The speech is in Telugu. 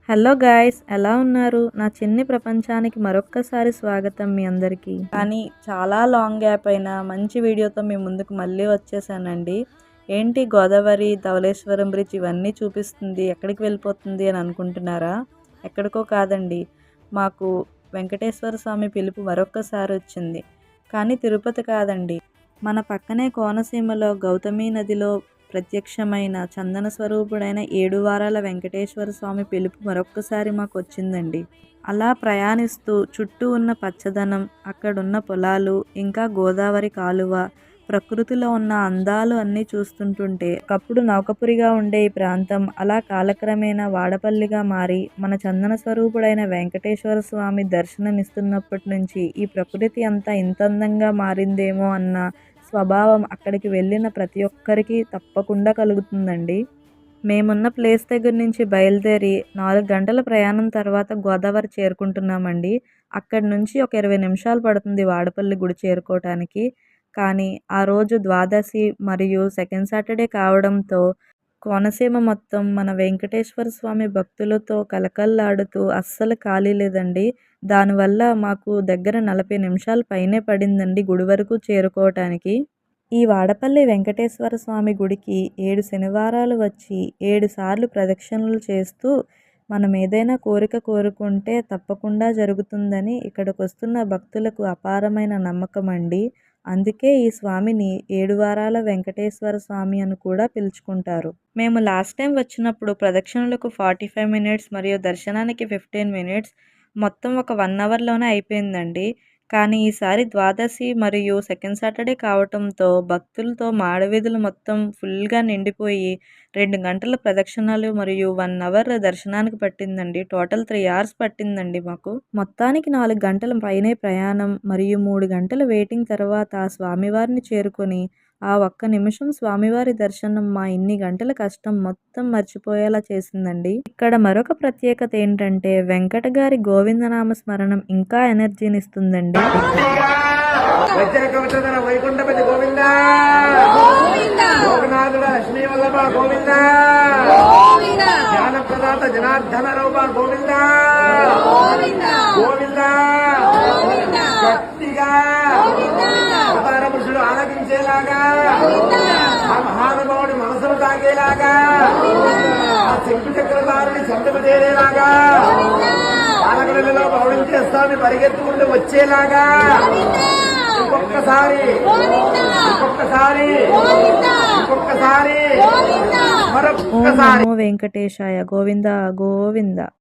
హలో గాయ్స్, ఎలా ఉన్నారు? నా చిన్ని ప్రపంచానికి మరొక్కసారి స్వాగతం మీ అందరికీ. కానీ చాలా లాంగ్ గ్యాప్ అయినా మంచి వీడియోతో మీ ముందుకు మళ్ళీ వచ్చేసానండి. ఏంటి గోదావరి, ధవళేశ్వరం బ్రిడ్జ్ ఇవన్నీ చూపిస్తుంది, ఎక్కడికి వెళ్ళిపోతుంది అని అనుకుంటున్నారా? ఎక్కడికో కాదండి, మాకు వెంకటేశ్వర స్వామి పిలుపు మరొక్కసారి వచ్చింది. కానీ తిరుపతి కాదండి, మన పక్కనే కోనసీమలో గౌతమి నదిలో ప్రత్యక్షమైన చందన స్వరూపుడైన 7 వారాల వెంకటేశ్వర స్వామి పిలుపు మరొక్కసారి మాకు వచ్చిందండి. అలా ప్రయాణిస్తూ చుట్టూ ఉన్న పచ్చదనం, అక్కడున్న పొలాలు, ఇంకా గోదావరి కాలువ, ప్రకృతిలో ఉన్న అందాలు అన్నీ చూస్తుంటుంటే ఒకప్పుడు నౌకపురిగా ఉండే ఈ ప్రాంతం అలా కాలక్రమేణా వాడపల్లిగా మారి మన చందన స్వరూపుడైన వెంకటేశ్వర స్వామి దర్శనమిస్తున్నప్పటి నుంచి ఈ ప్రకృతి అంతా ఇంత అందంగా మారిందేమో అన్న స్వభావం అక్కడికి వెళ్ళిన ప్రతి ఒక్కరికి తప్పకుండా కలుగుతుందండి. మేమున్న ప్లేస్ దగ్గర నుంచి బయలుదేరి 4 గంటల ప్రయాణం తర్వాత గోదావరి చేరుకుంటున్నామండి. అక్కడి నుంచి ఒక 20 నిమిషాలు పడుతుంది వాడపల్లి గుడి చేరుకోవటానికి. కానీ ఆ రోజు ద్వాదశి మరియు సెకండ్ సాటర్డే కావడంతో కోనసీమ మొత్తం మన వెంకటేశ్వర స్వామి భక్తులతో కలకల్లాడుతూ అస్సలు ఖాళీ లేదండి. దానివల్ల మాకు దగ్గర 40 నిమిషాలు పైనే పడిందండి గుడి వరకు చేరుకోవటానికి. ఈ వాడపల్లి వెంకటేశ్వర స్వామి గుడికి 7 శనివారాలు వచ్చి 7 సార్లు ప్రదక్షిణలు చేస్తూ మనం ఏదైనా కోరిక కోరుకుంటే తప్పకుండా జరుగుతుందని ఇక్కడికి వస్తున్న భక్తులకు అపారమైన నమ్మకం అండి. అందుకే ఈ స్వామిని 7 వారాల వెంకటేశ్వర స్వామి అని కూడా పిలుచుకుంటారు. మేము లాస్ట్ టైం వచ్చినప్పుడు ప్రదక్షిణలకు 45 మినిట్స్ మరియు దర్శనానికి 15 మినిట్స్, మొత్తం ఒక 1 అవర్లోనే అయిపోయిందండి. కానీ ఈసారి ద్వాదశి మరియు సెకండ్ సాటర్డే కావటంతో భక్తులతో మాడవీధులు మొత్తం ఫుల్గా నిండిపోయి 2 గంటల ప్రదక్షిణలు మరియు 1 అవర్ దర్శనానికి పట్టిందండి. టోటల్ 3 అవర్స్ పట్టిందండి మాకు. మొత్తానికి 4 గంటల పైనే ప్రయాణం మరియు 3 గంటల వెయిటింగ్ తర్వాత స్వామివారిని చేరుకొని ఆ ఒక్క నిమిషం స్వామివారి దర్శనం మా ఇన్ని గంటల కష్టం మొత్తం మర్చిపోయేలా చేసిందండి. ఇక్కడ మరొక ప్రత్యేకత ఏంటంటే వెంకట గారి గోవిందనామ స్మరణం ఇంకా ఎనర్జీని ఇస్తుందండి. వైకుంఠపతి గోవింద, లోకనాథుడ లక్ష్మీ వల్లభ గోవింద, జ్ఞానప్రదాత జనార్దన రూప గోవింద గోవింద, గట్టిగా అవతార పురుషుడు ఆలకించేలాగా, ఆ మహానుభావుడి మనసును తాగేలాగా, ఆ శంకు చక్రధారిని చెంతకు చేరేలాగా, ఆలగడలో పౌడించే స్వామి పరిగెత్తుకుంటూ వచ్చేలాగా ఇంకొక్కసారి మరొక్కసారి నమో వెంకటేశాయ. గోవింద గోవింద.